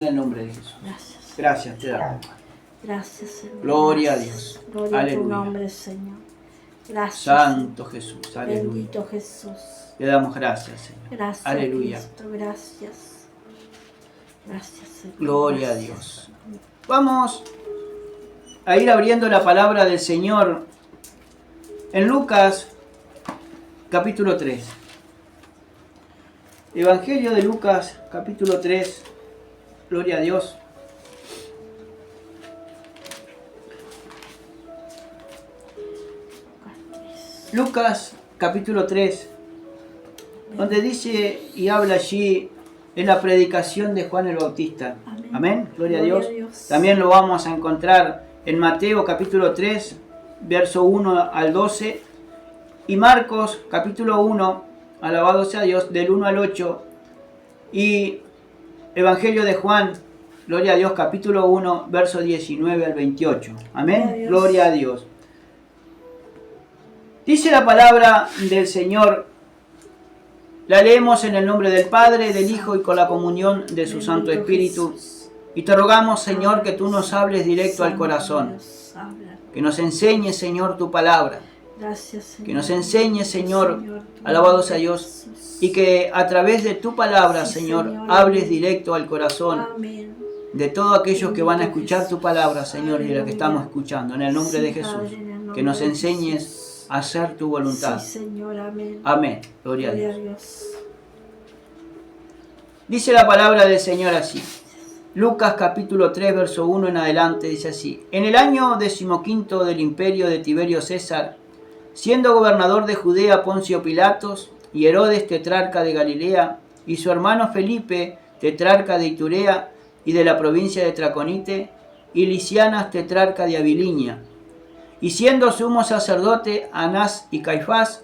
En el nombre de Jesús. Gracias. Gracias te damos. Gracias, Señor. Gloria Gracias. a Dios. Gloria Aleluya. a tu nombre, Señor. Gracias. Santo Jesús. Aleluya. Bendito Jesús. Le damos gracias, Señor. Gracias, Aleluya. Cristo. Gracias. Gracias, Señor. Gloria a Gracias. Dios. Vamos a ir abriendo la palabra del Señor en Lucas capítulo 3. Evangelio de Lucas capítulo 3. Gloria a Dios. Lucas capítulo 3, donde dice y habla allí en la predicación de Juan el Bautista. Amén. Amén. Gloria a Dios. a Dios. También lo vamos a encontrar en Mateo capítulo 3, verso 1 al 12. Y Marcos capítulo 1, alabado sea Dios, del 1 al 8. Y Evangelio de Juan, gloria a Dios, capítulo 1, verso 19 al 28. Amén. Gloria a Dios. Dice la palabra del Señor, la leemos en el nombre del Padre, del Hijo y con la comunión de su Santo Espíritu. Y te rogamos, Señor, que tú nos hables directo al corazón. Que nos enseñes, Señor, tu palabra. Gracias, Señor. Que nos enseñes, Señor, alabado sea Dios. Y que a través de tu palabra, Señor, hables directo al corazón Amén. de todos aquellos que van a escuchar tu palabra, Señor, y de la que estamos escuchando. En el nombre de Jesús. Que nos enseñes a hacer tu voluntad. Sí, Señor, amén. Amén. Gloria a Gloria Dios. Dice la palabra del Señor así. Lucas capítulo 3, verso 1 en adelante, dice así. En el año 15 del imperio de Tiberio César, siendo gobernador de Judea Poncio Pilatos, y Herodes tetrarca de Galilea, y su hermano Felipe tetrarca de Iturea y de la provincia de Traconite, y Lisianas tetrarca de Abilinia, y siendo sumo sacerdote Anás y Caifás,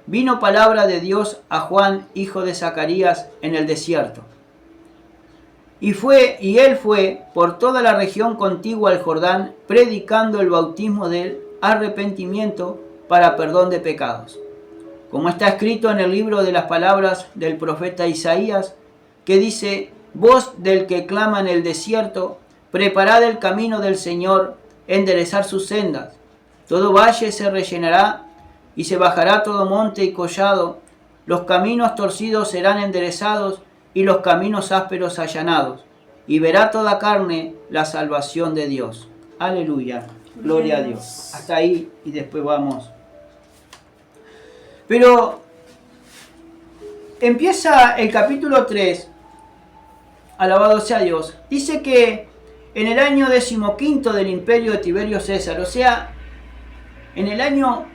vino palabra de Dios a Juan, hijo de Zacarías, en el desierto. Y él fue por toda la región contigua al Jordán, predicando el bautismo del arrepentimiento para perdón de pecados. Como está escrito en el libro de las palabras del profeta Isaías, que dice, voz del que clama en el desierto, preparad el camino del Señor, enderezar sus sendas. Todo valle se rellenará y se bajará todo monte y collado. Los caminos torcidos serán enderezados y los caminos ásperos allanados. Y verá toda carne la salvación de Dios. Aleluya. Gloria a Dios. Hasta ahí y después vamos. Pero empieza el capítulo 3. Alabado sea Dios. Dice que en el año 15 del imperio de Tiberio César, o sea, en el año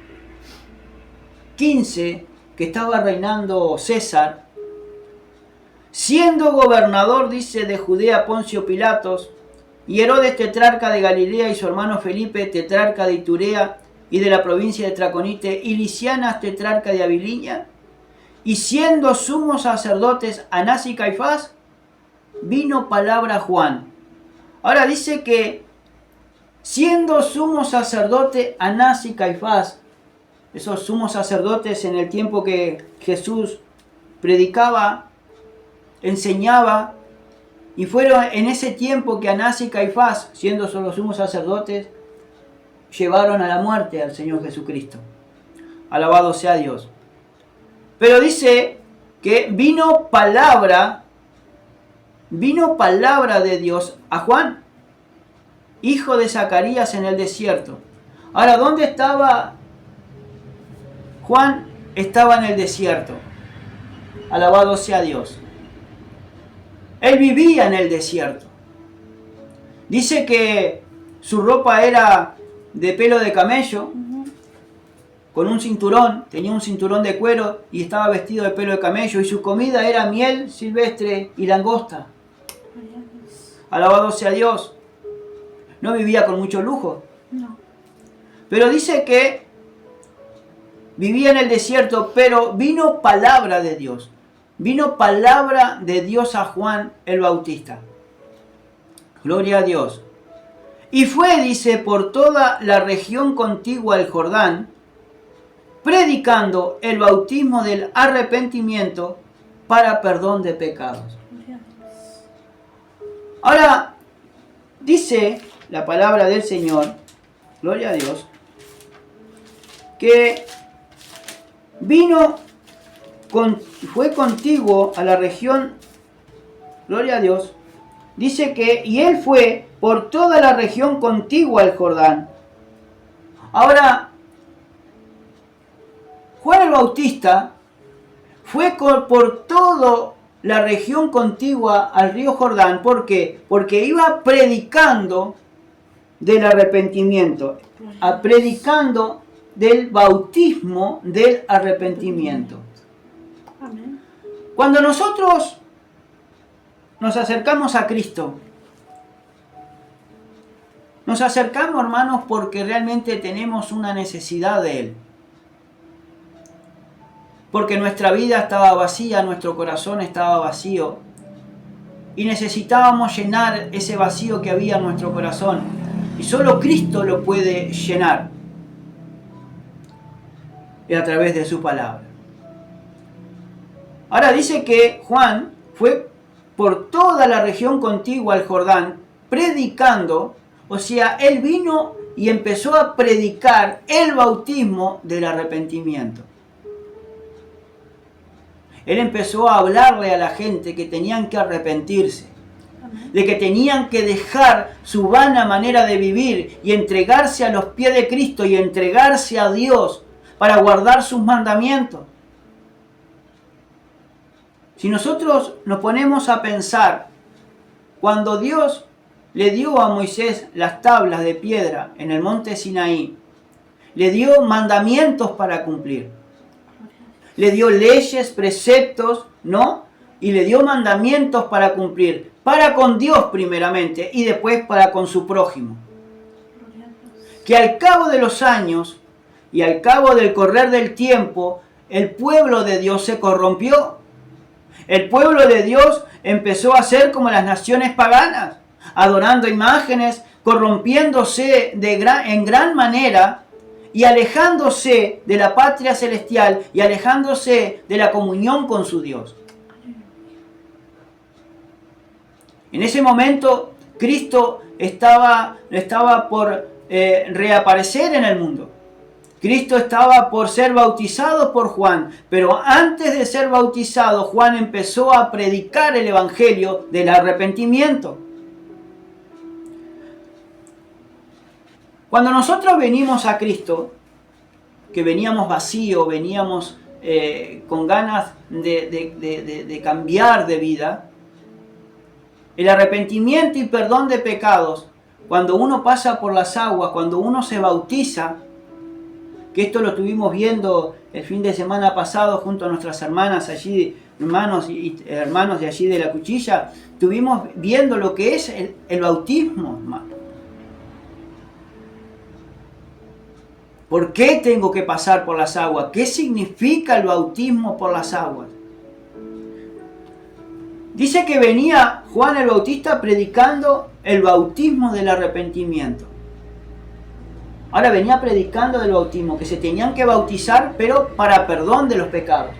15 que estaba reinando César, siendo gobernador, dice, de Judea Poncio Pilatos, y Herodes tetrarca de Galilea y su hermano Felipe tetrarca de Iturea y de la provincia de Traconite, y Lisianas tetrarca de Abilinia, y siendo sumos sacerdotes Anás y Caifás, vino palabra a Juan. Ahora dice que siendo sumo sacerdote Anás y Caifás, esos sumos sacerdotes en el tiempo que Jesús predicaba, enseñaba, y fueron en ese tiempo que Anás y Caifás, siendo los sumos sacerdotes, llevaron a la muerte al Señor Jesucristo. Alabado sea Dios. Pero dice que vino palabra de Dios a Juan, hijo de Zacarías, en el desierto. Ahora, ¿dónde estaba Juan? Estaba en el desierto. Alabado sea Dios. Él vivía en el desierto. Dice que su ropa era de pelo de camello, con un cinturón, tenía un cinturón de cuero y estaba vestido de pelo de camello, y su comida era miel silvestre y langosta. Alabado sea Dios. No vivía con mucho lujo. No. Pero dice que vivía en el desierto, pero vino palabra de Dios. Vino palabra de Dios a Juan el Bautista. Gloria a Dios. Y fue, dice, por toda la región contigua al Jordán, predicando el bautismo del arrepentimiento para perdón de pecados. Ahora, dice la palabra del Señor, gloria a Dios, que fue contiguo a la región, gloria a Dios, dice que, y él fue por toda la región contigua al Jordán. Ahora, Juan el Bautista fue por toda la región contigua al río Jordán. ¿Por qué? Porque iba predicando del arrepentimiento, predicando del bautismo del arrepentimiento. Amén. Cuando nosotros nos acercamos a Cristo, nos acercamos, hermanos, porque realmente tenemos una necesidad de Él. Porque nuestra vida estaba vacía, nuestro corazón estaba vacío. Y necesitábamos llenar ese vacío que había en nuestro corazón. Y solo Cristo lo puede llenar. Y a través de su palabra. Ahora dice que Juan fue por toda la región contigua al Jordán predicando. O sea, él vino y empezó a predicar el bautismo del arrepentimiento. Él empezó a hablarle a la gente que tenían que arrepentirse, de que tenían que dejar su vana manera de vivir y entregarse a los pies de Cristo y entregarse a Dios para guardar sus mandamientos. Si nosotros nos ponemos a pensar, cuando Dios le dio a Moisés las tablas de piedra en el monte Sinaí, le dio mandamientos para cumplir. Le dio leyes, preceptos, ¿no? Y le dio mandamientos para cumplir. Para con Dios primeramente y después para con su prójimo. Que al cabo de los años y al cabo del correr del tiempo, el pueblo de Dios se corrompió. El pueblo de Dios empezó a ser como las naciones paganas, adorando imágenes, corrompiéndose en gran manera, y alejándose de la patria celestial y alejándose de la comunión con su Dios. En ese momento Cristo estaba por reaparecer en el mundo. Cristo estaba por ser bautizado por Juan, pero antes de ser bautizado, Juan empezó a predicar el evangelio del arrepentimiento. Cuando nosotros venimos a Cristo, que veníamos vacíos, veníamos con ganas de cambiar de vida, el arrepentimiento y perdón de pecados, cuando uno pasa por las aguas, cuando uno se bautiza, que esto lo estuvimos viendo el fin de semana pasado junto a nuestras hermanas allí, hermanos de allí de la Cuchilla, estuvimos viendo lo que es el bautismo, hermano. ¿Por qué tengo que pasar por las aguas? ¿Qué significa el bautismo por las aguas? Dice que venía Juan el Bautista predicando el bautismo del arrepentimiento. Ahora venía predicando del bautismo, que se tenían que bautizar, pero para perdón de los pecados.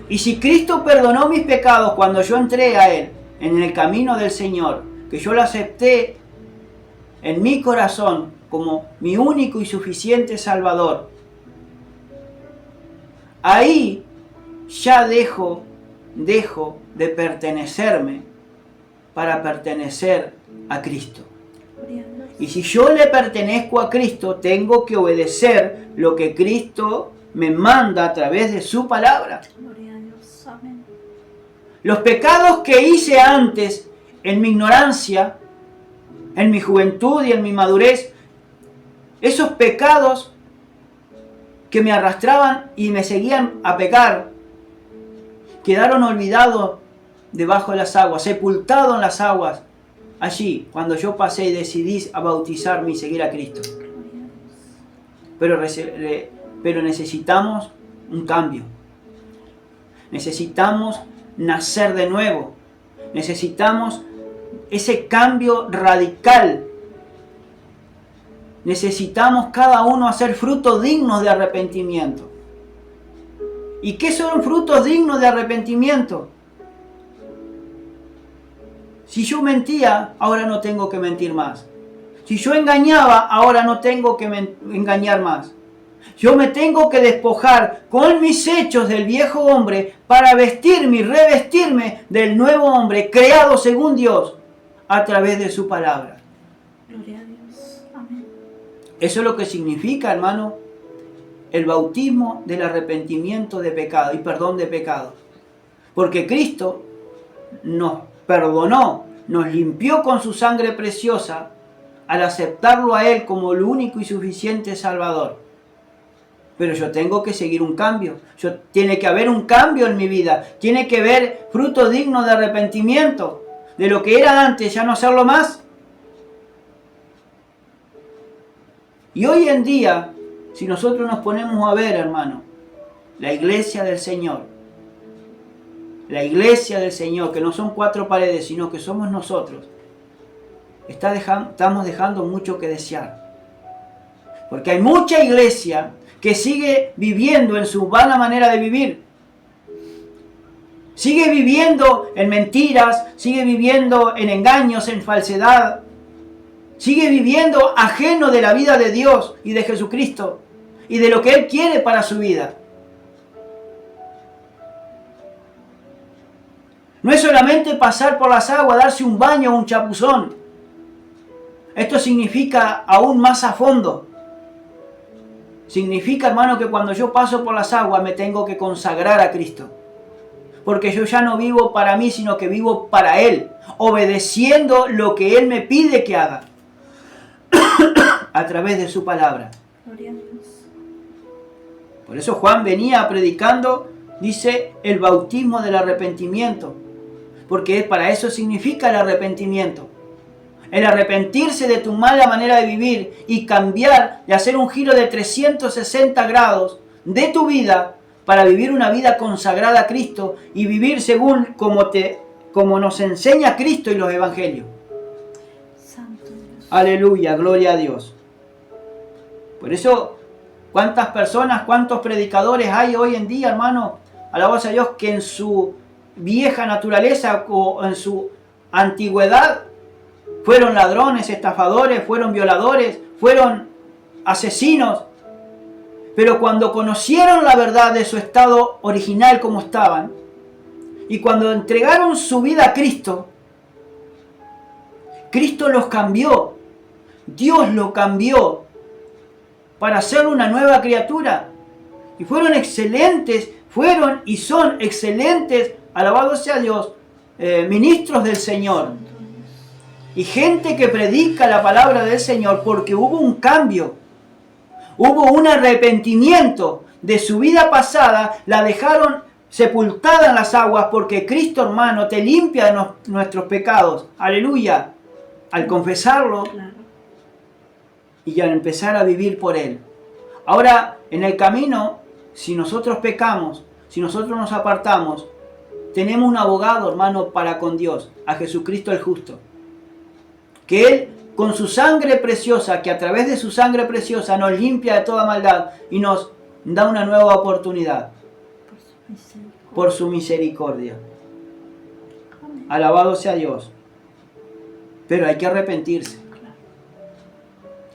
Y si Cristo perdonó mis pecados cuando yo entré a Él, en el camino del Señor, que yo lo acepté en mi corazón como mi único y suficiente Salvador, ahí ya dejo de pertenecerme para pertenecer a Cristo. Y si yo le pertenezco a Cristo, tengo que obedecer lo que Cristo me manda a través de su palabra. Los pecados que hice antes en mi ignorancia, en mi juventud y en mi madurez, esos pecados que me arrastraban y me seguían a pecar, quedaron olvidados debajo de las aguas, sepultados en las aguas, allí, cuando yo pasé y decidí a bautizarme y seguir a Cristo. Pero necesitamos un cambio. Necesitamos nacer de nuevo. Necesitamos ese cambio radical. Necesitamos cada uno hacer frutos dignos de arrepentimiento. ¿Y qué son frutos dignos de arrepentimiento? Si yo mentía, ahora no tengo que mentir más. Si yo engañaba, ahora no tengo que engañar más. Yo me tengo que despojar con mis hechos del viejo hombre para vestirme y revestirme del nuevo hombre creado según Dios a través de su palabra. Gloria a Dios. Amén. Eso es lo que significa, hermano, el bautismo del arrepentimiento de pecado y perdón de pecado. Porque Cristo nos perdonó, nos limpió con su sangre preciosa al aceptarlo a Él como el único y suficiente Salvador. Pero yo tengo que seguir un cambio. Tiene que haber un cambio en mi vida. Tiene que haber fruto digno de arrepentimiento. De lo que era antes, ya no hacerlo más. Y hoy en día, si nosotros nos ponemos a ver, hermano, la iglesia del Señor, que no son 4 paredes, sino que somos nosotros, estamos dejando mucho que desear. Porque hay mucha iglesia que sigue viviendo en su vana manera de vivir. Sigue viviendo en mentiras, sigue viviendo en engaños, en falsedad. Sigue viviendo ajeno de la vida de Dios y de Jesucristo y de lo que Él quiere para su vida. No es solamente pasar por las aguas, darse un baño o un chapuzón. Esto significa aún más a fondo. Significa, hermano, que cuando yo paso por las aguas me tengo que consagrar a Cristo. Porque yo ya no vivo para mí, sino que vivo para Él, obedeciendo lo que Él me pide que haga a través de su palabra. Gloria a Dios. Por eso Juan venía predicando, dice, el bautismo del arrepentimiento. Porque para eso significa el arrepentimiento. El arrepentirse de tu mala manera de vivir y cambiar, de hacer un giro de 360 grados de tu vida para vivir una vida consagrada a Cristo y vivir según como nos enseña Cristo y los evangelios. Santo Dios. Aleluya, gloria a Dios. Por eso, ¿cuántas personas, cuántos predicadores hay hoy en día, hermano? Alabados a Dios, que en su vieja naturaleza o en su antigüedad fueron ladrones, estafadores, fueron violadores, fueron asesinos. Pero cuando conocieron la verdad de su estado original como estaban, y cuando entregaron su vida a Cristo, Cristo los cambió. Dios los cambió para ser una nueva criatura. Y fueron excelentes, fueron y son excelentes, alabado sea Dios, ministros del Señor. Y gente que predica la palabra del Señor porque hubo un cambio. Hubo un arrepentimiento de su vida pasada, la dejaron sepultada en las aguas porque Cristo, hermano, te limpia de nuestros pecados. Aleluya. Al confesarlo y al empezar a vivir por Él. Ahora, en el camino, si nosotros pecamos, si nosotros nos apartamos, tenemos un abogado, hermano, para con Dios, a Jesucristo el justo. Que Él, con su sangre preciosa, que a través de su sangre preciosa nos limpia de toda maldad y nos da una nueva oportunidad. Por su misericordia. Alabado sea Dios. Pero hay que arrepentirse.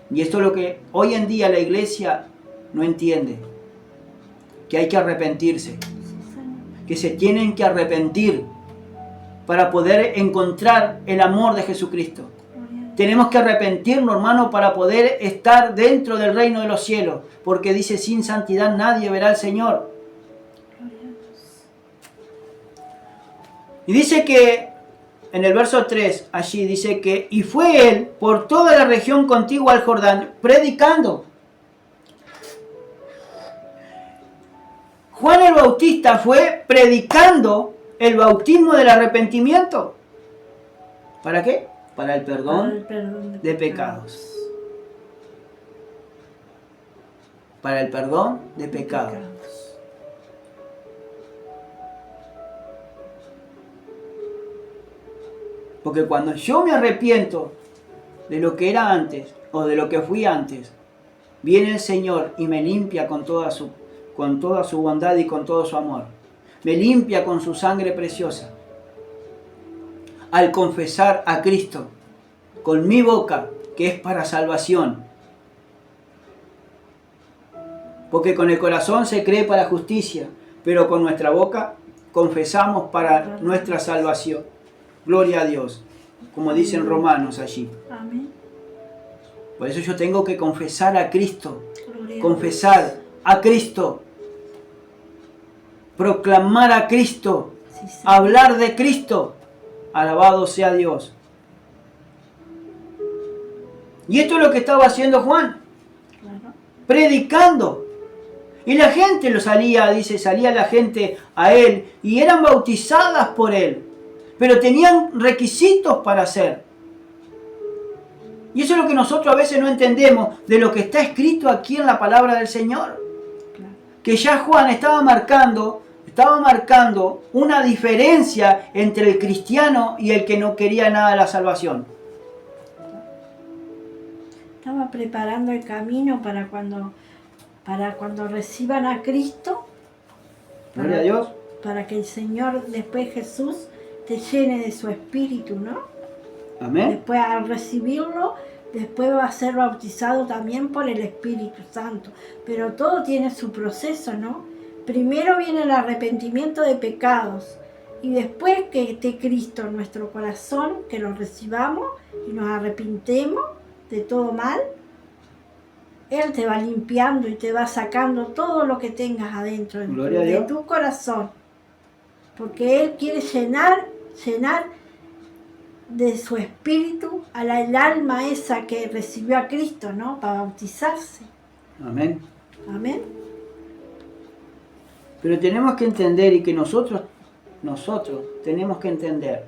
Y esto es lo que hoy en día la iglesia no entiende. Que hay que arrepentirse. Que se tienen que arrepentir para poder encontrar el amor de Jesucristo. Tenemos que arrepentirnos, hermano, para poder estar dentro del reino de los cielos. Porque dice, sin santidad nadie verá al Señor. Y dice que, en el verso 3, allí dice que, y fue Él por toda la región contigua al Jordán, predicando. Juan el Bautista fue predicando el bautismo del arrepentimiento. ¿Para qué? Para el perdón de pecados. Para el perdón de pecados. Porque cuando yo me arrepiento de lo que era antes o de lo que fui antes, viene el Señor y me limpia con toda su bondad y con todo su amor. Me limpia con su sangre preciosa. al confesar a Cristo con mi boca, que es para salvación. Porque con el corazón se cree para justicia, pero con nuestra boca confesamos para nuestra salvación. Gloria a Dios, como dicen Romanos allí. Amén. Por eso yo tengo que confesar a Cristo, Gloria a confesar a Cristo, proclamar a Cristo, Dios. Sí, sí. hablar de Cristo. Alabado sea Dios. Y esto es lo que estaba haciendo Juan, Claro. predicando. Y la gente salía la gente a él y eran bautizadas por él. Pero tenían requisitos para hacer. Y eso es lo que nosotros a veces no entendemos de lo que está escrito aquí en la palabra del Señor. Claro. Que ya Juan estaba marcando una diferencia entre el cristiano y el que no quería nada de la salvación. Estaba preparando el camino para cuando reciban a Cristo. Gloria a Dios. Para que el Señor, después Jesús, te llene de su espíritu, ¿no? Amén. Después, al recibirlo, después va a ser bautizado también por el Espíritu Santo. Pero todo tiene su proceso, ¿no? Primero viene el arrepentimiento de pecados. Y después que esté Cristo en nuestro corazón, que lo recibamos y nos arrepintemos de todo mal, Él te va limpiando y te va sacando todo lo que tengas adentro de tu corazón. Porque Él quiere llenar de su espíritu el alma esa que recibió a Cristo, ¿no? Para bautizarse. Amén. Amén. Pero tenemos que entender y que nosotros tenemos que entender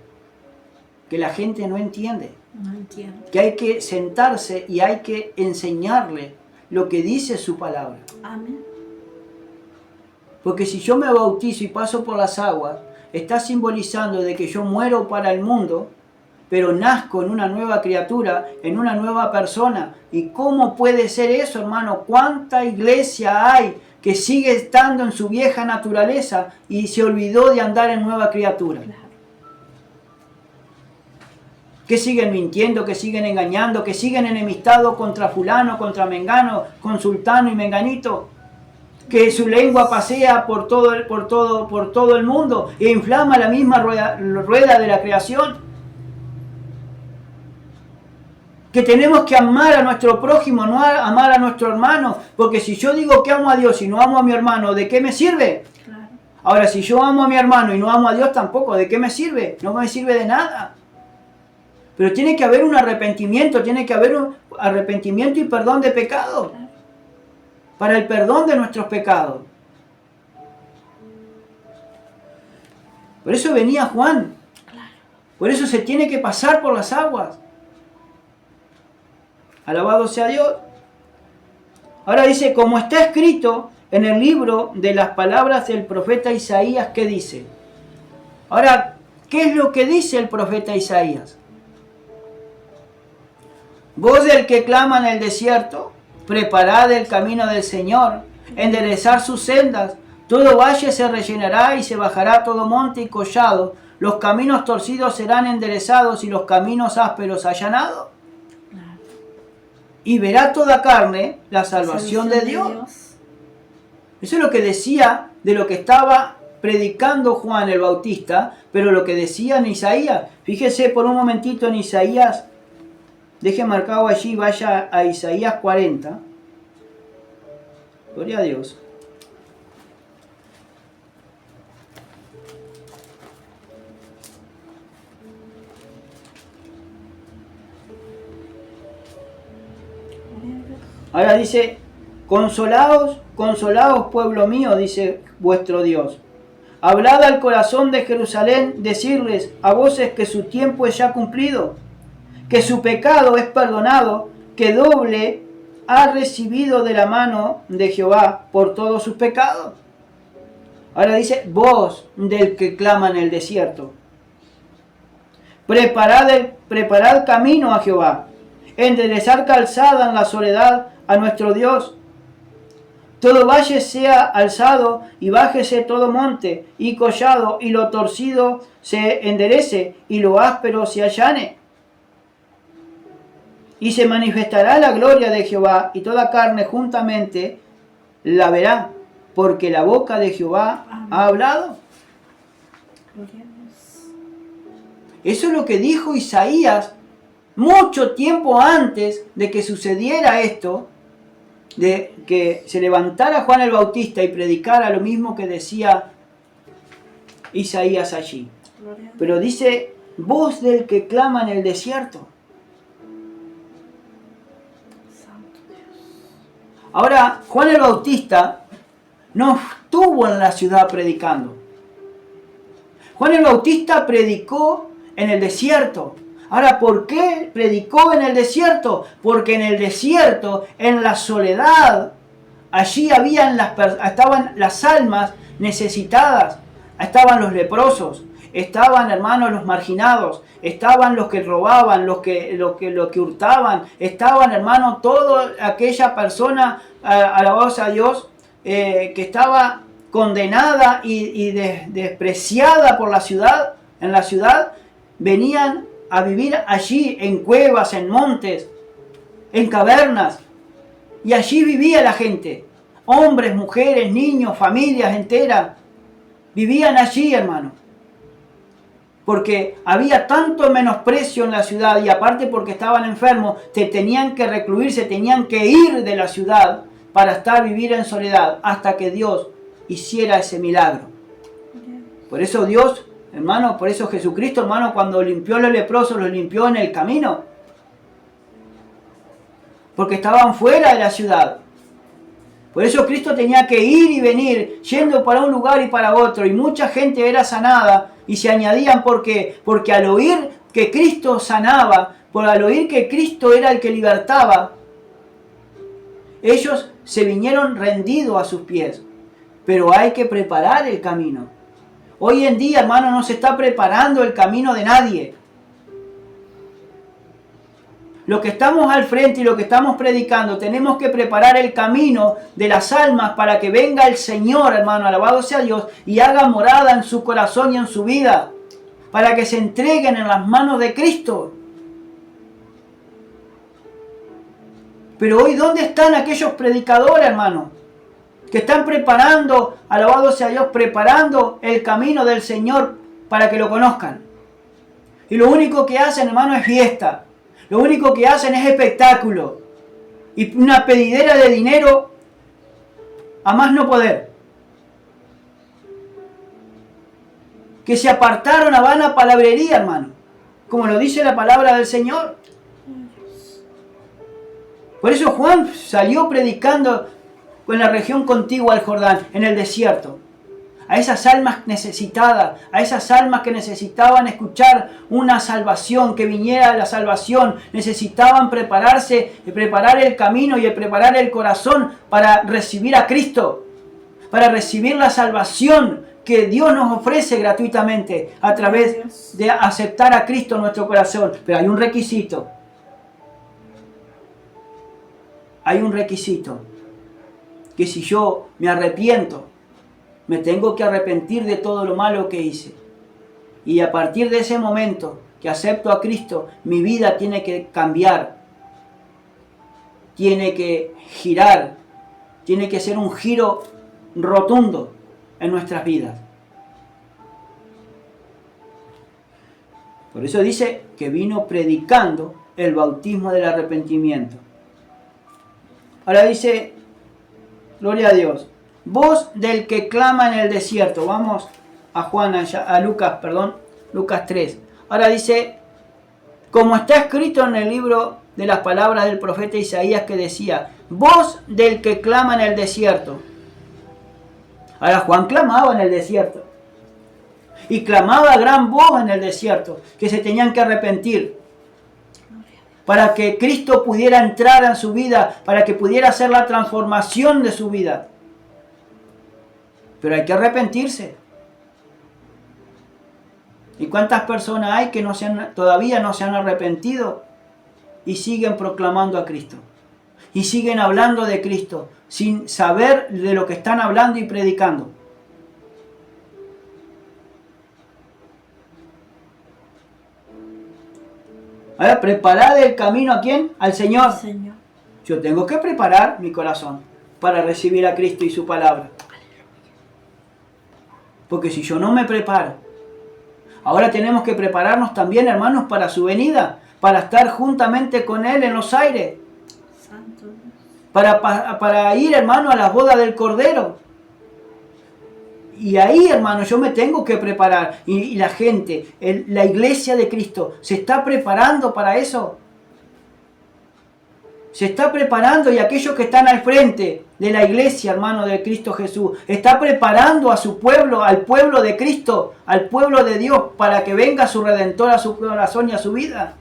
que la gente no entiende. No entiendo. Que hay que sentarse y hay que enseñarle lo que dice su palabra. Amén. Porque si yo me bautizo y paso por las aguas, está simbolizando de que yo muero para el mundo, pero nazco en una nueva criatura, en una nueva persona. ¿Y cómo puede ser eso, hermano? ¿Cuánta iglesia hay que sigue estando en su vieja naturaleza y se olvidó de andar en nueva criatura? Claro. Que siguen mintiendo, que siguen engañando, que siguen enemistados contra fulano, contra mengano, con sultano y menganito. Que su lengua pasea por todo el mundo e inflama la misma rueda de la creación. Que tenemos que amar a nuestro prójimo, no amar a nuestro hermano. Porque si yo digo que amo a Dios y no amo a mi hermano, ¿de qué me sirve? Claro. Ahora, si yo amo a mi hermano y no amo a Dios tampoco, ¿de qué me sirve? No me sirve de nada. Pero tiene que haber un arrepentimiento, y perdón de pecado. Claro. Para el perdón de nuestros pecados. Por eso venía Juan. Claro. Por eso se tiene que pasar por las aguas. Alabado sea Dios. Ahora dice, como está escrito en el libro de las palabras del profeta Isaías, ¿qué dice? Ahora, ¿qué es lo que dice el profeta Isaías? Voz del que clama en el desierto, preparad el camino del Señor, enderezar sus sendas, todo valle se rellenará y se bajará todo monte y collado, los caminos torcidos serán enderezados y los caminos ásperos allanados. Claro. Y verá toda carne la salvación de Dios. Eso es lo que decía de lo que estaba predicando Juan el Bautista, pero lo que decía en Isaías. Fíjese por un momentito en Isaías. Deje marcado allí, vaya a Isaías 40. Gloria a Dios. Ahora dice, consolaos, consolaos pueblo mío, dice vuestro Dios. Hablad al corazón de Jerusalén, decirles a voces que su tiempo es ya cumplido, que su pecado es perdonado, que doble ha recibido de la mano de Jehová por todos sus pecados. Ahora dice, voz del que clama en el desierto. Preparad camino a Jehová, enderezar calzada en la soledad a nuestro Dios. Todo valle sea alzado y bájese todo monte y collado, y lo torcido se enderece y lo áspero se allane. Y se manifestará la gloria de Jehová, y toda carne juntamente la verá, porque la boca de Jehová ha hablado. Eso es lo que dijo Isaías mucho tiempo antes de que sucediera esto, de que se levantara Juan el Bautista y predicara lo mismo que decía Isaías allí. Pero dice, voz del que clama en el desierto. Ahora, Juan el Bautista no estuvo en la ciudad predicando. Juan el Bautista predicó en el desierto. Ahora, ¿por qué predicó en el desierto? Porque en el desierto, en la soledad, allí estaban las almas necesitadas, estaban los leprosos, estaban, hermanos, los marginados, estaban los que robaban, los que hurtaban, estaban, hermanos, toda aquella persona, alabados a Dios, que estaba condenada y despreciada por la ciudad, en la ciudad, venían a vivir allí, en cuevas, en montes, en cavernas, y allí vivía la gente, hombres, mujeres, niños, familias enteras, vivían allí, hermano, porque había tanto menosprecio en la ciudad, y aparte porque estaban enfermos, tenían que recluirse, tenían que ir de la ciudad para vivir en soledad, hasta que Dios hiciera ese milagro. Por eso Dios, hermano, por eso Jesucristo, hermano, cuando limpió a los leprosos, los limpió en el camino, porque estaban fuera de la ciudad. Por eso Cristo tenía que ir y venir, yendo para un lugar y para otro, y mucha gente era sanada, y se añadían, porque al oír que Cristo sanaba, al oír que Cristo era el que libertaba, ellos se vinieron rendidos a sus pies. Pero hay que preparar el camino. Hoy en día, hermano, no se está preparando el camino de nadie. Lo que estamos al frente y lo que estamos predicando, tenemos que preparar el camino de las almas para que venga el Señor, hermano, alabado sea Dios, y haga morada en su corazón y en su vida, para que se entreguen en las manos de Cristo. Pero hoy, ¿dónde están aquellos predicadores, hermano, que están preparando, alabado sea Dios, preparando el camino del Señor para que lo conozcan? Y lo único que hacen, hermano, es fiesta. Lo único que hacen es espectáculo. Y una pedidera de dinero a más no poder. Que se apartaron a vana palabrería, hermano. Como lo dice la palabra del Señor. Por eso Juan salió predicando en la región contigua al Jordán, en el desierto. A esas almas necesitadas, a esas almas que necesitaban escuchar una salvación, que viniera la salvación, necesitaban prepararse, preparar el camino y preparar el corazón para recibir a Cristo, para recibir la salvación que Dios nos ofrece gratuitamente a través de aceptar a Cristo en nuestro corazón. Pero hay un requisito. Hay un requisito. Que si yo me arrepiento, me tengo que arrepentir de todo lo malo que hice. Y a partir de ese momento que acepto a Cristo, mi vida tiene que cambiar. Tiene que girar. Tiene que ser un giro rotundo en nuestras vidas. Por eso dice que vino predicando el bautismo del arrepentimiento. Ahora dice, gloria a Dios, voz del que clama en el desierto. Vamos a Lucas 3. Ahora dice, como está escrito en el libro de las palabras del profeta Isaías que decía, voz del que clama en el desierto. Ahora Juan clamaba en el desierto. Y clamaba a gran voz en el desierto, que se tenían que arrepentir. Para que Cristo pudiera entrar en su vida, para que pudiera hacer la transformación de su vida. Pero hay que arrepentirse. ¿Y cuántas personas hay que todavía no se han arrepentido y siguen proclamando a Cristo? y siguen hablando de Cristo sin saber de lo que están hablando y predicando. Ahora, preparad el camino ¿a quién? Al Señor. Señor. Yo tengo que preparar mi corazón para recibir a Cristo y su palabra. Porque si yo no me preparo, ahora tenemos que prepararnos también, hermanos, para su venida, para estar juntamente con Él en los aires. Santo Dios. Para ir, hermano, a la boda del Cordero. Y ahí, hermano, yo me tengo que preparar. Y la gente, la iglesia de Cristo, ¿se está preparando para eso? Se está preparando, y aquellos que están al frente de la iglesia, hermano, de Cristo Jesús, está preparando a su pueblo, al pueblo de Cristo, al pueblo de Dios, para que venga su Redentor a su corazón y a su vida.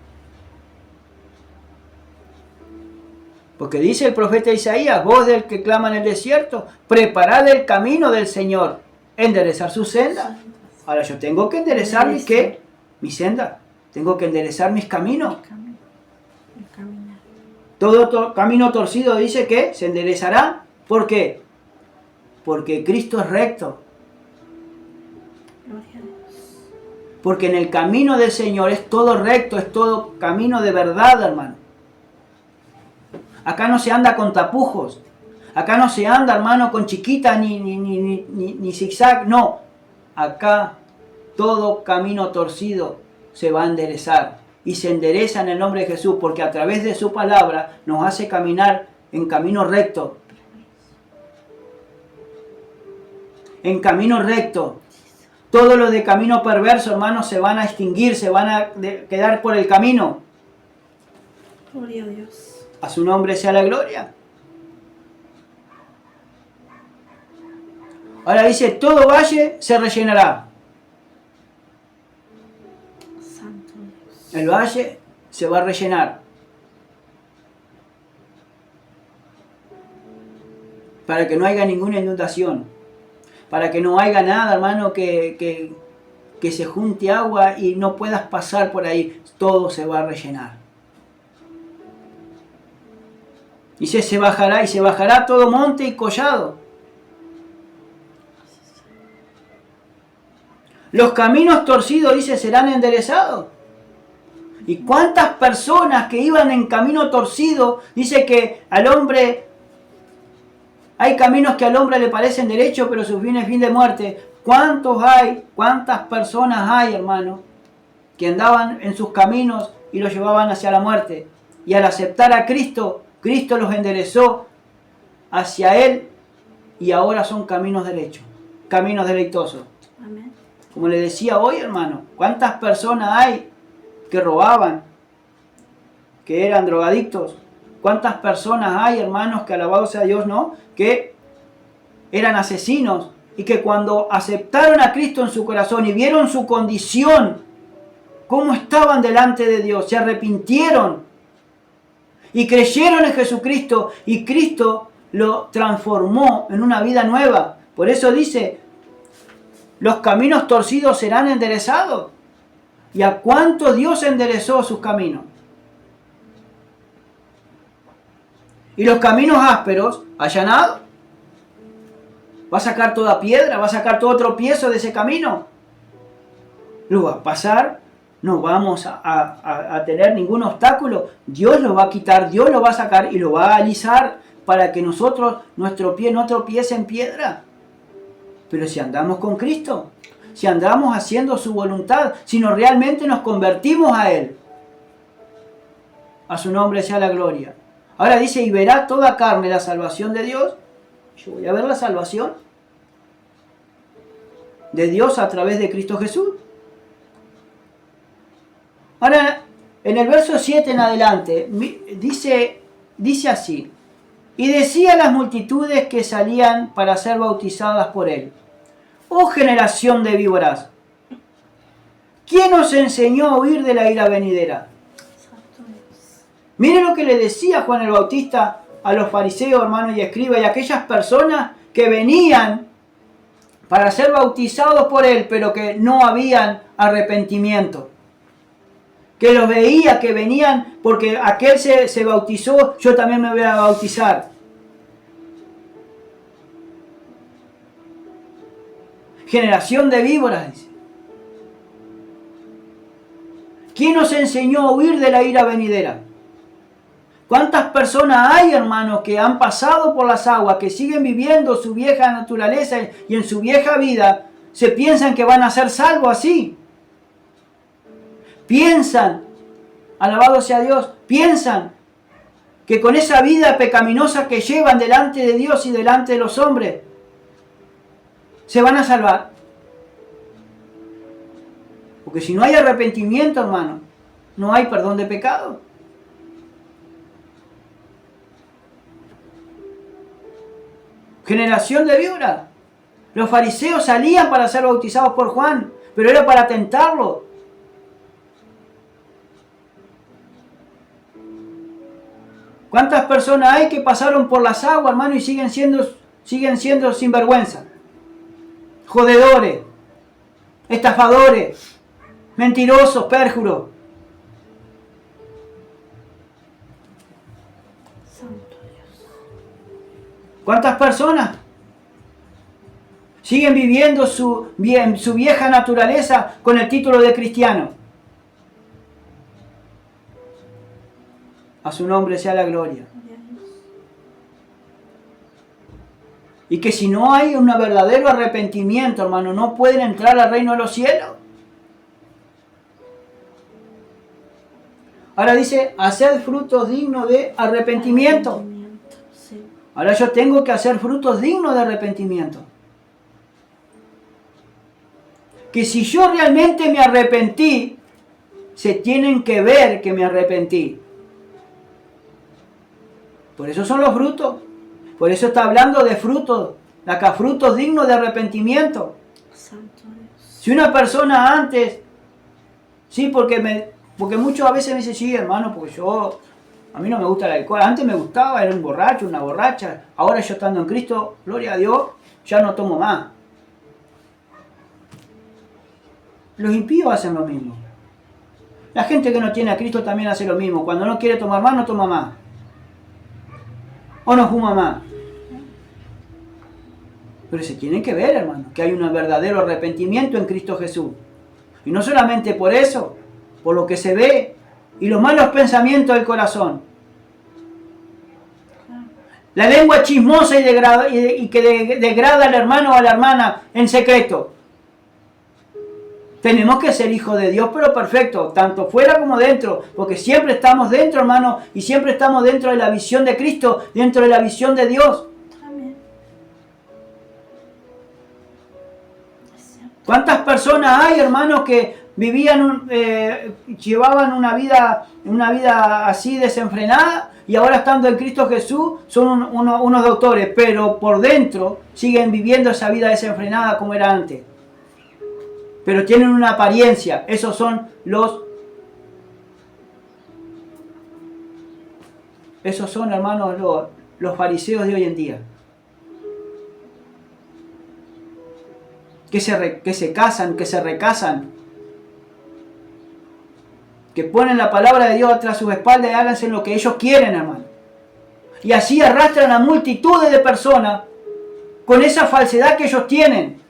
Porque dice el profeta Isaías, voz del que clama en el desierto, preparad el camino del Señor, enderezar su senda. Ahora yo tengo que enderezar mi senda, tengo que enderezar mis caminos. El caminar. Todo camino torcido dice que se enderezará. ¿Por qué? Porque Cristo es recto. Gloria a Dios. Porque en el camino del Señor es todo recto, es todo camino de verdad, hermano. Acá no se anda con tapujos. Acá no se anda, hermano, con chiquita ni zigzag. No. Acá todo camino torcido se va a enderezar. Y se endereza en el nombre de Jesús, porque a través de su palabra nos hace caminar en camino recto. En camino recto. Todos los de camino perverso, hermanos, se van a extinguir, se van a quedar por el camino. Gloria a Dios. A su nombre sea la gloria. Ahora dice, todo valle se rellenará. Santo Dios. El valle se va a rellenar. Para que no haya ninguna inundación. Para que no haya nada, hermano, que se junte agua y no puedas pasar por ahí. Todo se va a rellenar. Dice, se bajará todo monte y collado. Los caminos torcidos, dice, serán enderezados. ¿Y cuántas personas que iban en camino torcido? Dice que al hombre, hay caminos que al hombre le parecen derechos, pero su fin es fin de muerte. ¿Cuántos hay? ¿Cuántas personas hay, hermano, que andaban en sus caminos y los llevaban hacia la muerte? Y al aceptar a Cristo, Cristo los enderezó hacia Él y ahora son caminos derechos, caminos deleitosos. Amén. Como le decía hoy, hermano, ¿cuántas personas hay que robaban, que eran drogadictos? ¿Cuántas personas hay, hermanos, que alabado sea Dios, no? Que eran asesinos y que cuando aceptaron a Cristo en su corazón y vieron su condición, cómo estaban delante de Dios, se arrepintieron y creyeron en Jesucristo y Cristo lo transformó en una vida nueva. Por eso dice, los caminos torcidos serán enderezados. ¿Y a cuánto Dios enderezó sus caminos? Y los caminos ásperos, allanados. ¿Va a sacar toda piedra? ¿Va a sacar todo tropiezo de ese camino? Lo va a pasar. No vamos a tener ningún obstáculo. Dios lo va a quitar, Dios lo va a sacar y lo va a alisar para que nuestro pie no tropiece en piedra. Pero si andamos con Cristo, si andamos haciendo su voluntad, si nos realmente nos convertimos a Él, a su nombre sea la gloria. Ahora dice, y verá toda carne la salvación de Dios. Yo voy a ver la salvación de Dios a través de Cristo Jesús. Ahora, en el verso 7 en adelante, dice así, y decía a las multitudes que salían para ser bautizadas por Él, oh generación de víboras, ¿quién os enseñó a huir de la ira venidera? Miren lo que le decía Juan el Bautista a los fariseos, hermanos y escribas, y a aquellas personas que venían para ser bautizados por Él, pero que no habían arrepentimiento. que los veía, que venían, porque aquel se bautizó, yo también me voy a bautizar. Generación de víboras, dice. ¿Quién nos enseñó a huir de la ira venidera? ¿Cuántas personas hay, hermanos, que han pasado por las aguas, que siguen viviendo su vieja naturaleza y en su vieja vida, se piensan que van a ser salvos así? Piensan, alabado sea Dios, piensan que con esa vida pecaminosa que llevan delante de Dios y delante de los hombres, se van a salvar. Porque si no hay arrepentimiento, hermano, no hay perdón de pecado. Generación de víboras. Los fariseos salían para ser bautizados por Juan, pero era para tentarlo. ¿Cuántas personas hay que pasaron por las aguas, hermano, y siguen siendo sinvergüenza? Jodedores, estafadores, mentirosos, pérjuros. Santo Dios. ¿Cuántas personas siguen viviendo su vieja naturaleza con el título de cristiano? A su nombre sea la gloria. Y que si no hay un verdadero arrepentimiento, hermano, no pueden entrar al reino de los cielos. Ahora dice, hacer frutos dignos de arrepentimiento. Sí. Ahora yo tengo que hacer frutos dignos de arrepentimiento. Que si yo realmente me arrepentí, se tienen que ver que me arrepentí. Por eso son los frutos. Por eso está hablando de frutos. Acá, frutos dignos de arrepentimiento. Santo Dios. Si una persona antes, sí, porque muchos a veces me dicen, sí, hermano, porque a mí no me gusta el alcohol. Antes me gustaba, era un borracho, una borracha. Ahora yo estando en Cristo, gloria a Dios, ya no tomo más. Los impíos hacen lo mismo. La gente que no tiene a Cristo también hace lo mismo. Cuando no quiere tomar más, no toma más. O no fuma más. Pero se tiene que ver, hermano, que hay un verdadero arrepentimiento en Cristo Jesús. Y no solamente por eso, por lo que se ve y los malos pensamientos del corazón. La lengua chismosa y que degrada al hermano o a la hermana en secreto. Tenemos que ser hijos de Dios, pero perfecto, tanto fuera como dentro, porque siempre estamos dentro, hermano, y siempre estamos dentro de la visión de Cristo, dentro de la visión de Dios. Amén. ¿Cuántas personas hay, hermanos, que vivían, llevaban una vida así desenfrenada y ahora estando en Cristo Jesús son unos doctores, pero por dentro siguen viviendo esa vida desenfrenada como era antes? Pero tienen una apariencia. Esos son hermanos, los fariseos de hoy en día. Que se casan, que se recasan. Que ponen la palabra de Dios tras sus espaldas y háganse lo que ellos quieren, hermano. Y así arrastran a multitudes de personas con esa falsedad que ellos tienen.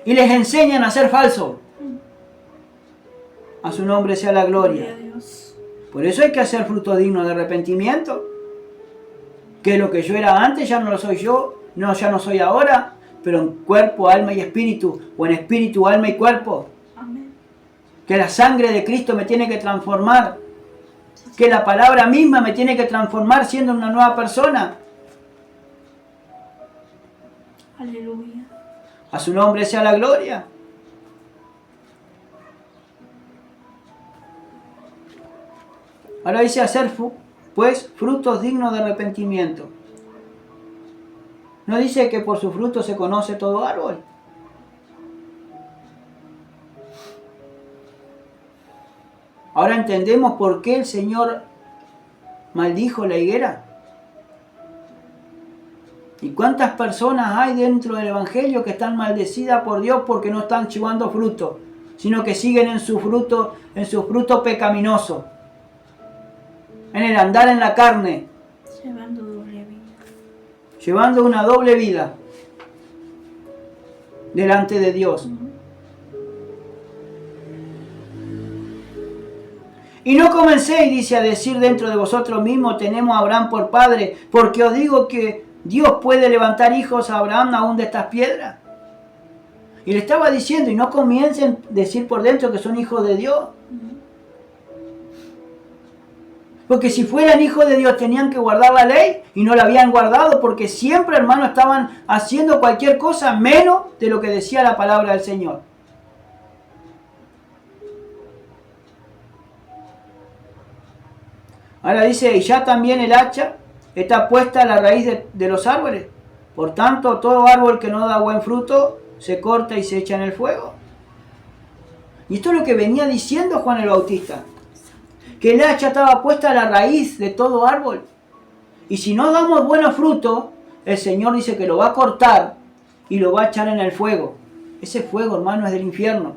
Y les enseñan a ser falsos. A su nombre sea la gloria. Por eso hay que hacer fruto digno de arrepentimiento. Que lo que yo era antes ya no lo soy yo, ya no soy ahora, pero en cuerpo, alma y espíritu, o en espíritu, alma y cuerpo. Amén. Que la sangre de Cristo me tiene que transformar. Que la palabra misma me tiene que transformar siendo una nueva persona. Aleluya. A su nombre sea la gloria. Ahora dice hacer pues frutos dignos de arrepentimiento. ¿No dice que por su fruto se conoce todo árbol? Ahora entendemos por qué el Señor maldijo la higuera. ¿Y cuántas personas hay dentro del Evangelio que están maldecidas por Dios porque no están llevando fruto? sino que siguen en su fruto pecaminoso, en el andar en la carne, Llevando doble vida. llevando una doble vida delante de Dios. Y no comencéis, dice, a decir dentro de vosotros mismos, tenemos a Abraham por padre, porque os digo que Dios puede levantar hijos a Abraham aún de estas piedras. Y le estaba diciendo, y no comiencen a decir por dentro que son hijos de Dios. Porque si fueran hijos de Dios tenían que guardar la ley y no la habían guardado, porque siempre, hermanos, estaban haciendo cualquier cosa menos de lo que decía la palabra del Señor. Ahora dice, y ya también el hacha está puesta a la raíz de los árboles. Por tanto, todo árbol que no da buen fruto se corta y se echa en el fuego. Y esto es lo que venía diciendo Juan el Bautista. Que el hacha estaba puesta a la raíz de todo árbol. Y si no damos buenos frutos, el Señor dice que lo va a cortar y lo va a echar en el fuego. Ese fuego, hermano, es del infierno.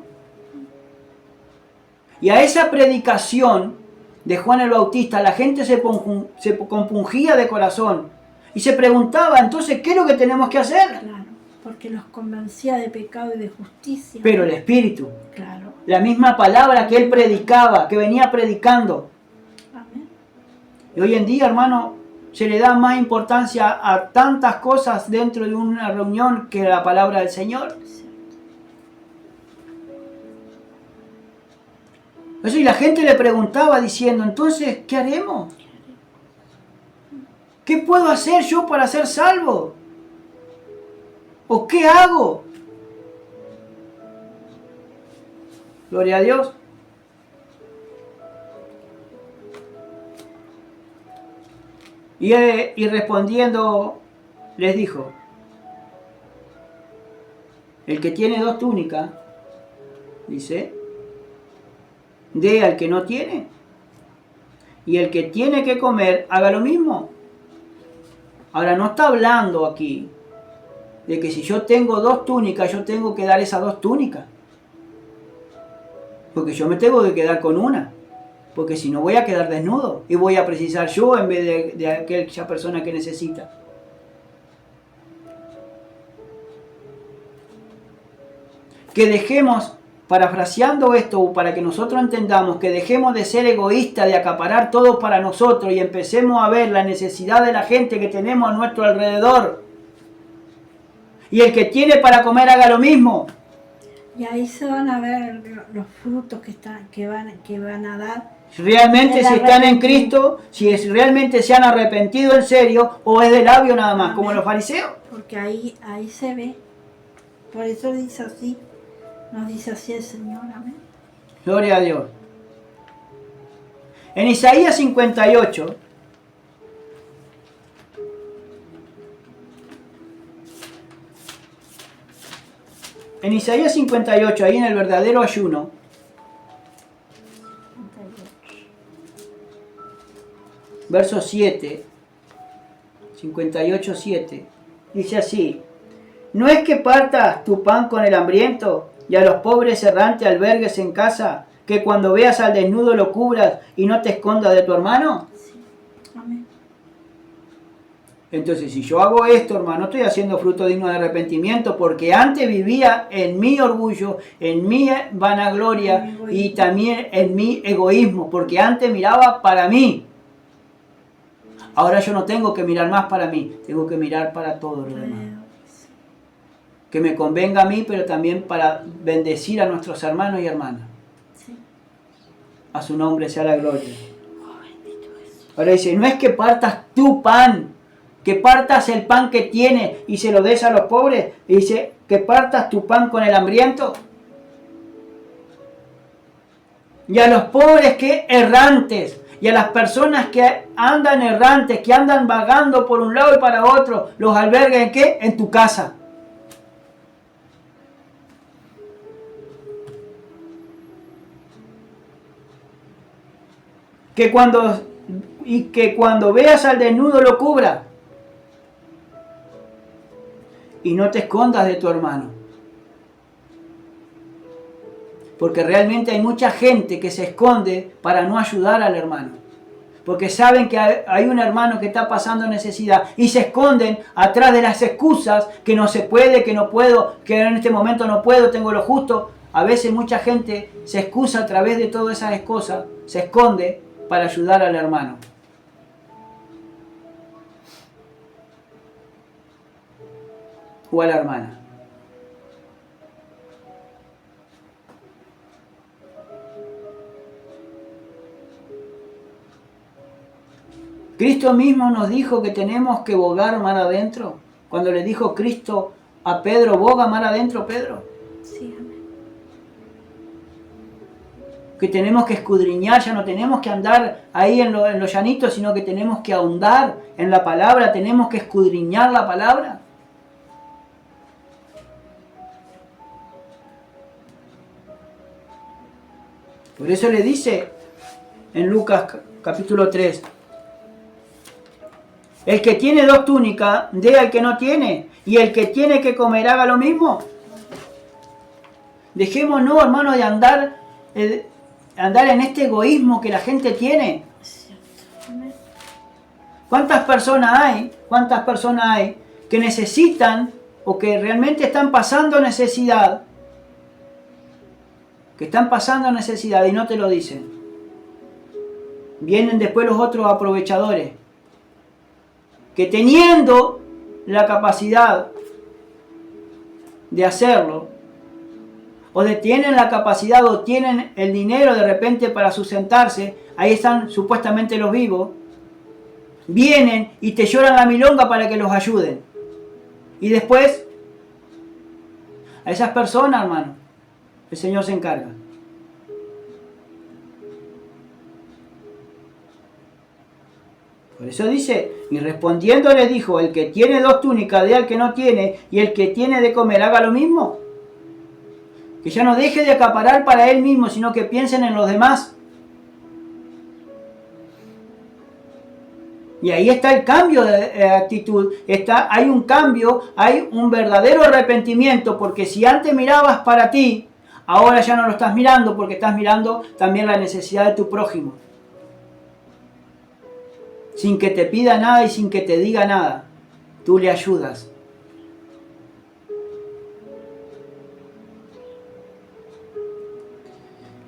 Y a esa predicación de Juan el Bautista, la gente se compungía de corazón y se preguntaba, entonces, ¿qué es lo que tenemos que hacer? Claro, porque los convencía de pecado y de justicia. Pero el Espíritu, Claro. la misma palabra que él predicaba, que venía predicando. Amén. Y hoy en día, hermano, se le da más importancia a tantas cosas dentro de una reunión que la palabra del Señor. Eso, y la gente le preguntaba diciendo, entonces, ¿qué haremos? ¿Qué puedo hacer yo para ser salvo? ¿O qué hago? Gloria a Dios. Y respondiendo, les dijo, el que tiene 2 túnicas, dice, dé al que no tiene. Y el que tiene que comer, haga lo mismo. Ahora, no está hablando aquí de que si yo tengo 2 túnicas, yo tengo que dar esas 2 túnicas. Porque yo me tengo que quedar con una. Porque si no voy a quedar desnudo. Y voy a precisar yo en vez de aquella persona que necesita. Que dejemos, parafraseando esto, para que nosotros entendamos, que dejemos de ser egoístas, de acaparar todo para nosotros y empecemos a ver la necesidad de la gente que tenemos a nuestro alrededor. Y el que tiene para comer haga lo mismo. Y ahí se van a ver los frutos que van a dar. Realmente si están en Cristo, si realmente se han arrepentido en serio o es de labio nada más, como los fariseos. Porque ahí se ve. Por eso dice así. Nos dice así el Señor. Amén. Gloria a Dios. En Isaías 58, ahí en el verdadero ayuno, verso 7, 58, 7, dice así, ¿no es que partas tu pan con el hambriento y a los pobres errantes albergues en casa, que cuando veas al desnudo lo cubras y no te escondas de tu hermano? Sí. Amén. Entonces, si yo hago esto, hermano, estoy haciendo fruto digno de arrepentimiento, porque antes vivía en mi orgullo, en mi vanagloria y también en mi egoísmo, porque antes miraba para mí. Ahora yo no tengo que mirar más para mí, tengo que mirar para todos los demás. Que me convenga a mí, pero también para bendecir a nuestros hermanos y hermanas. Sí. A su nombre sea la gloria. Ahora dice, no es que partas tu pan, que partas el pan que tienes y se lo des a los pobres. Y dice, que partas tu pan con el hambriento. Y a los pobres que errantes. Y a las personas que andan errantes, que andan vagando por un lado y para otro, los albergues ¿en qué? En tu casa. Que cuando veas al desnudo lo cubra. Y no te escondas de tu hermano. Porque realmente hay mucha gente que se esconde para no ayudar al hermano. Porque saben que hay un hermano que está pasando necesidad y se esconden atrás de las excusas que no se puede, que no puedo, que en este momento no puedo, tengo lo justo. A veces mucha gente se excusa a través de todas esas excusas, se esconde para ayudar al hermano. O a la hermana. Cristo mismo nos dijo que tenemos que bogar mar adentro. Cuando le dijo Cristo a Pedro, boga mar adentro, Pedro. Sí, amén. Que tenemos que escudriñar, ya no tenemos que andar ahí en los llanitos, sino que tenemos que ahondar en la palabra, tenemos que escudriñar la palabra. Por eso le dice en Lucas capítulo 3, el que tiene 2 túnicas, dé al que no tiene, y el que tiene que comer haga lo mismo. Dejémonos, hermano, de andar en este egoísmo que la gente tiene. ¿Cuántas personas hay que necesitan o que realmente están pasando necesidad? Que están pasando necesidad y no te lo dicen. Vienen después los otros aprovechadores, que teniendo la capacidad de hacerlo, o tienen la capacidad o tienen el dinero de repente para sustentarse, ahí están supuestamente los vivos, vienen y te lloran la milonga para que los ayuden. Y después, a esas personas, hermano, el Señor se encarga. Por eso dice, y respondiendo le dijo, el que tiene 2 túnicas, dé al que no tiene, y el que tiene de comer haga lo mismo. Que ya no deje de acaparar para él mismo, sino que piensen en los demás. Y ahí está el cambio de actitud, hay un cambio, hay un verdadero arrepentimiento, porque si antes mirabas para ti, ahora ya no lo estás mirando, porque estás mirando también la necesidad de tu prójimo. Sin que te pida nada y sin que te diga nada, tú le ayudas.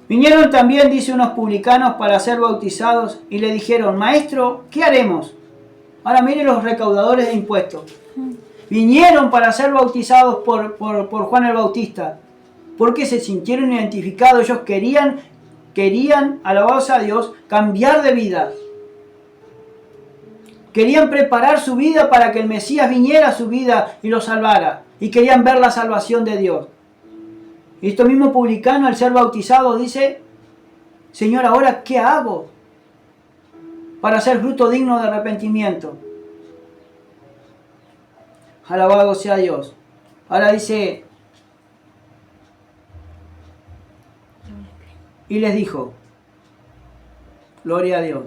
Vinieron también, dice, unos publicanos para ser bautizados y le dijeron, Maestro, ¿qué haremos? Ahora mire los recaudadores de impuestos. Vinieron para ser bautizados por Juan el Bautista, porque se sintieron identificados. Ellos querían, alabados a Dios, cambiar de vida. Querían preparar su vida para que el Mesías viniera a su vida y lo salvara. Y querían ver la salvación de Dios. Y esto mismo publicano, al ser bautizado, dice, Señor, ¿ahora qué hago para ser fruto digno de arrepentimiento? Alabado sea Dios. Ahora dice, y les dijo, gloria a Dios.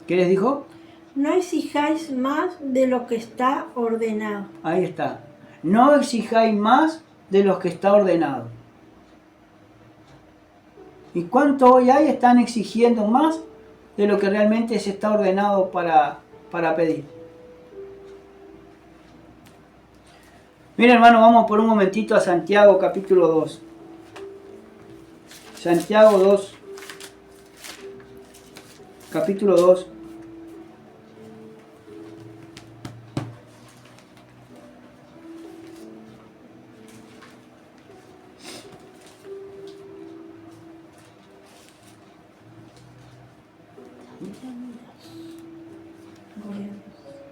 ¿Qué les dijo? No exijáis más de lo que está ordenado. Ahí está. No exijáis más de lo que está ordenado. ¿Y cuánto hoy hay están exigiendo más de lo que realmente se está ordenado para pedir? Mira, hermano, vamos por un momentito a Santiago capítulo 2. Santiago 2, capítulo 2.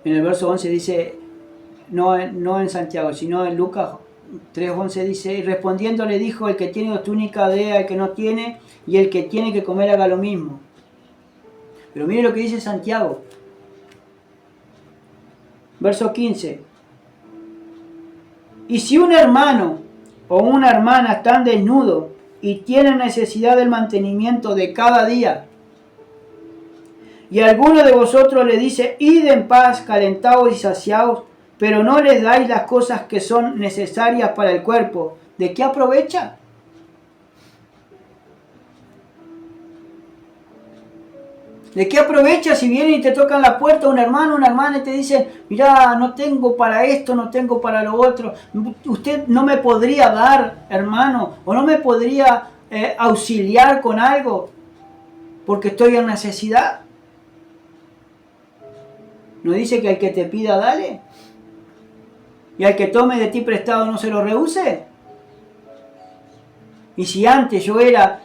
En el verso 11 dice, no en Santiago, sino en Lucas 3:11 dice, y respondiendo le dijo, el que tiene 2 túnicas dé al que no tiene, y el que tiene que comer haga lo mismo. Pero mire lo que dice Santiago. Verso 15. Y si un hermano o una hermana están desnudos y tienen necesidad del mantenimiento de cada día, y alguno de vosotros le dice, id en paz, calentaos y saciaos, pero no les dais las cosas que son necesarias para el cuerpo, ¿de qué aprovecha? ¿De qué aprovechas si vienen y te tocan la puerta un hermano, una hermana y te dicen, mirá, no tengo para esto, no tengo para lo otro? Usted no me podría dar, hermano, o no me podría auxiliar con algo porque estoy en necesidad. ¿No dice que al que te pida, dale? ¿Y al que tome de ti prestado no se lo rehúse? Y si antes yo era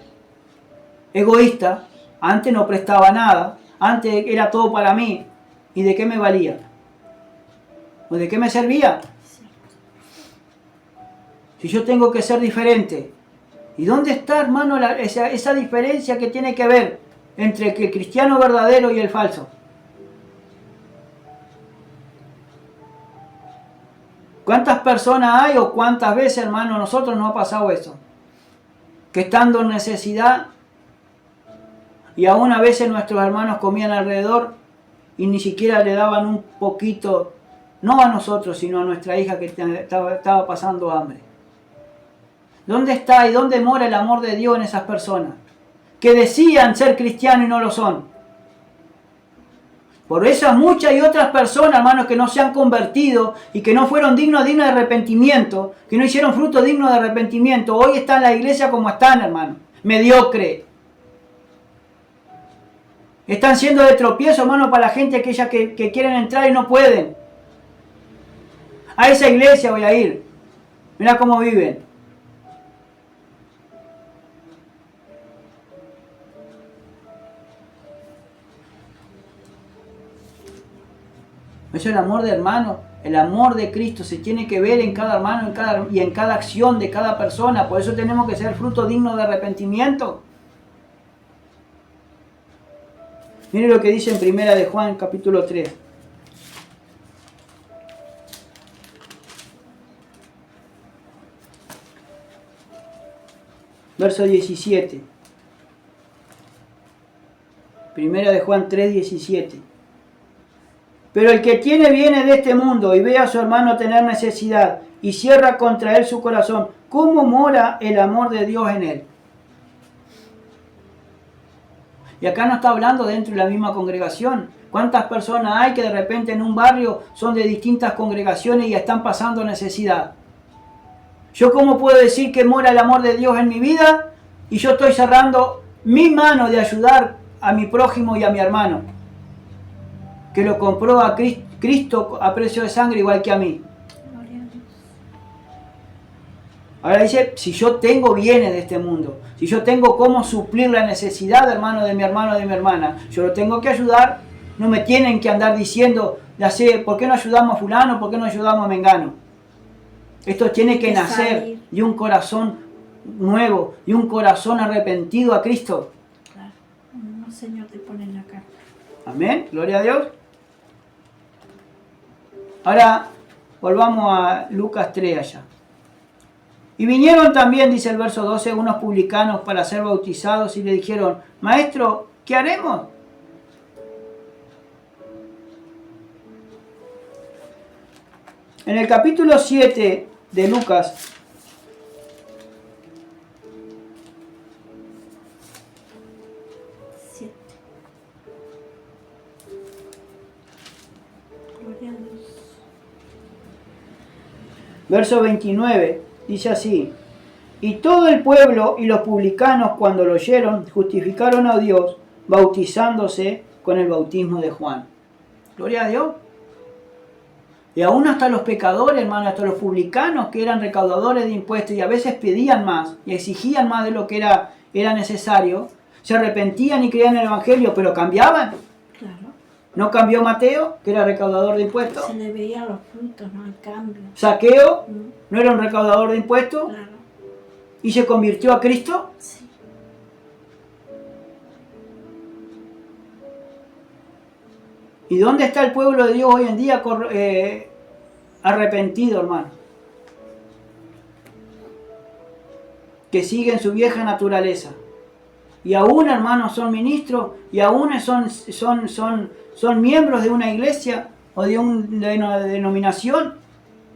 egoísta, antes no prestaba nada, antes era todo para mí, ¿y de qué me valía? ¿O de qué me servía? Si yo tengo que ser diferente. ¿Y dónde está, hermano, esa diferencia que tiene que ver entre el cristiano verdadero y el falso? ¿Cuántas personas hay o cuántas veces, hermano, a nosotros nos ha pasado eso? Que estando en necesidad, y aún a veces nuestros hermanos comían alrededor y ni siquiera le daban un poquito, no a nosotros, sino a nuestra hija que estaba pasando hambre. ¿Dónde está y dónde mora el amor de Dios en esas personas? Que decían ser cristianos y no lo son. Por esas muchas y otras personas, hermanos, que no se han convertido y que no fueron dignos de arrepentimiento, que no hicieron fruto digno de arrepentimiento, hoy están en la iglesia como están, hermano, mediocre. Están siendo de tropiezo, hermano, para la gente aquella que quieren entrar y no pueden. A esa iglesia voy a ir. Mira cómo viven. Eso es el amor de hermano. El amor de Cristo se tiene que ver en cada hermano y en cada acción de cada persona. Por eso tenemos que ser fruto digno de arrepentimiento. Mire lo que dice en Primera de Juan, capítulo 3. Verso 17. Primera de Juan 3, 17. Pero el que tiene bienes de este mundo y ve a su hermano tener necesidad y cierra contra él su corazón, ¿cómo mora el amor de Dios en él? Y acá no está hablando dentro de la misma congregación. ¿Cuántas personas hay que de repente en un barrio son de distintas congregaciones y están pasando necesidad? ¿Yo cómo puedo decir que mora el amor de Dios en mi vida y yo estoy cerrando mi mano de ayudar a mi prójimo y a mi hermano, que lo compró a Cristo a precio de sangre igual que a mí? Ahora dice, si yo tengo bienes de este mundo, si yo tengo cómo suplir la necesidad, hermano, de mi hermana, yo lo tengo que ayudar. No me tienen que andar diciendo, ya sé, ¿por qué no ayudamos a fulano? ¿Por qué no ayudamos a mengano? Esto tiene que nacer de un corazón nuevo, de un corazón arrepentido a Cristo. Claro, no, Señor, te pone en la carta. Amén, gloria a Dios. Ahora volvamos a Lucas 3 allá. Y vinieron también, dice el verso 12, unos publicanos para ser bautizados y le dijeron, Maestro, ¿qué haremos? En el capítulo 7 de Lucas, verso 29, dice así, y todo el pueblo y los publicanos cuando lo oyeron justificaron a Dios bautizándose con el bautismo de Juan. Gloria a Dios. Y aún hasta los pecadores, hermano, hasta los publicanos que eran recaudadores de impuestos y a veces pedían más y exigían más de lo que era necesario, se arrepentían y creían en el Evangelio, pero cambiaban. Claro. ¿No cambió Mateo, que era recaudador de impuestos? Se le veían los frutos, ¿no? El cambio. Saqueo, ¿no era un recaudador de impuestos? Claro. ¿Y se convirtió a Cristo? Sí. ¿Y dónde está el pueblo de Dios hoy en día arrepentido, hermano? Que siguen su vieja naturaleza. Y aún, hermanos, son ministros y aún son miembros de una iglesia o de una denominación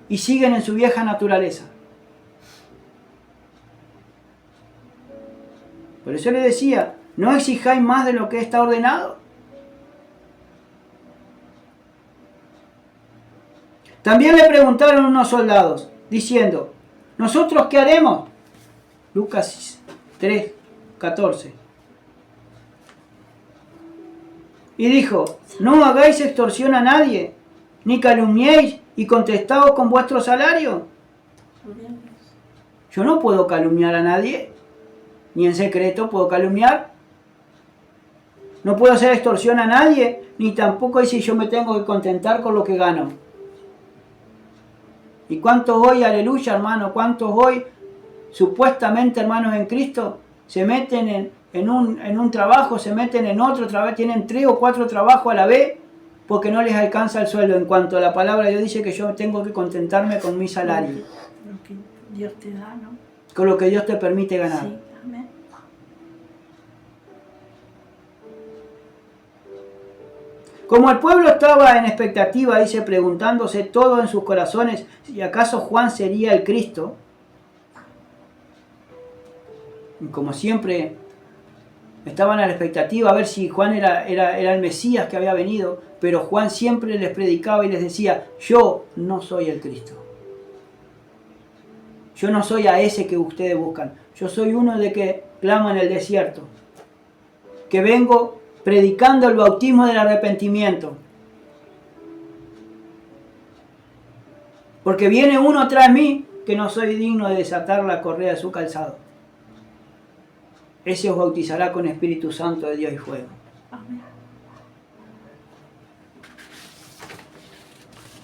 y siguen en su vieja naturaleza. Por eso le decía, no exijáis más de lo que está ordenado. También le preguntaron unos soldados, diciendo, ¿nosotros qué haremos? Lucas 3, 14. Y dijo, no hagáis extorsión a nadie, ni calumniéis y contestaos con vuestro salario. Yo no puedo calumniar a nadie, ni en secreto puedo calumniar. No puedo hacer extorsión a nadie, ni tampoco si yo me tengo que contentar con lo que gano. ¿Y cuántos hoy, aleluya hermano, cuántos hoy, supuestamente hermanos en Cristo, se meten en un trabajo, se meten en otro trabajo, tienen 3 o 4 trabajos a la vez, porque no les alcanza el sueldo? En cuanto a la palabra de Dios dice que yo tengo que contentarme con mi salario. Lo que Dios te da, ¿no? Con lo que Dios te permite ganar. Sí, amén. Como el pueblo estaba en expectativa, dice, preguntándose todo en sus corazones si acaso Juan sería el Cristo. Y como siempre, estaban a la expectativa a ver si Juan era el Mesías que había venido, pero Juan siempre les predicaba y les decía, yo no soy el Cristo. Yo no soy a ese que ustedes buscan. Yo soy uno de que clama en el desierto, que vengo predicando el bautismo del arrepentimiento. Porque viene uno tras mí que no soy digno de desatar la correa de su calzado. Ese os bautizará con Espíritu Santo de Dios y fuego. Amén.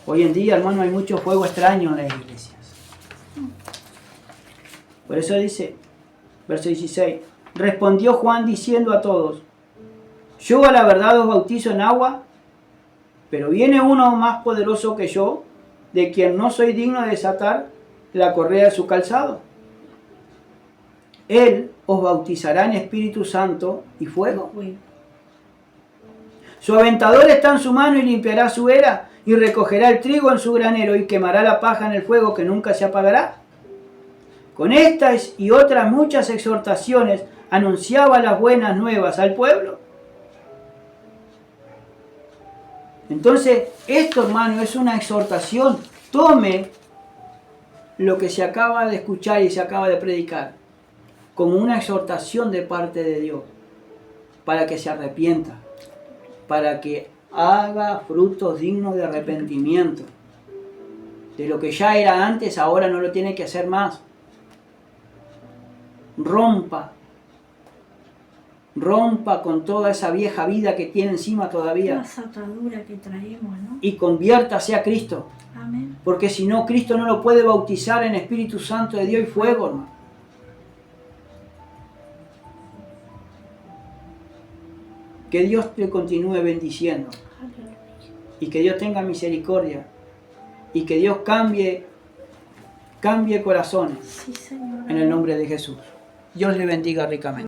Hoy en día, hermano, hay mucho fuego extraño en las iglesias. Por eso dice, verso 16, respondió Juan diciendo a todos, yo a la verdad os bautizo en agua, pero viene uno más poderoso que yo, de quien no soy digno de desatar la correa de su calzado. Él os bautizará en Espíritu Santo y fuego. Su aventador está en su mano y limpiará su era, y recogerá el trigo en su granero y quemará la paja en el fuego que nunca se apagará. Con estas y otras muchas exhortaciones anunciaba las buenas nuevas al pueblo. Entonces, esto, hermano, es una exhortación. Tome lo que se acaba de escuchar y se acaba de predicar como una exhortación de parte de Dios para que se arrepienta, para que haga frutos dignos de arrepentimiento. De lo que ya era antes, ahora no lo tiene que hacer más. Rompa con toda esa vieja vida que tiene encima todavía. Esa atadura que traemos, ¿no? Y conviértase a Cristo. Amén. Porque si no, Cristo no lo puede bautizar en Espíritu Santo de Dios y fuego, hermano. Que Dios te continúe bendiciendo. Aleluya. Y que Dios tenga misericordia. Y que Dios cambie corazones. Sí, Señor. En el nombre de Jesús. Dios le bendiga ricamente.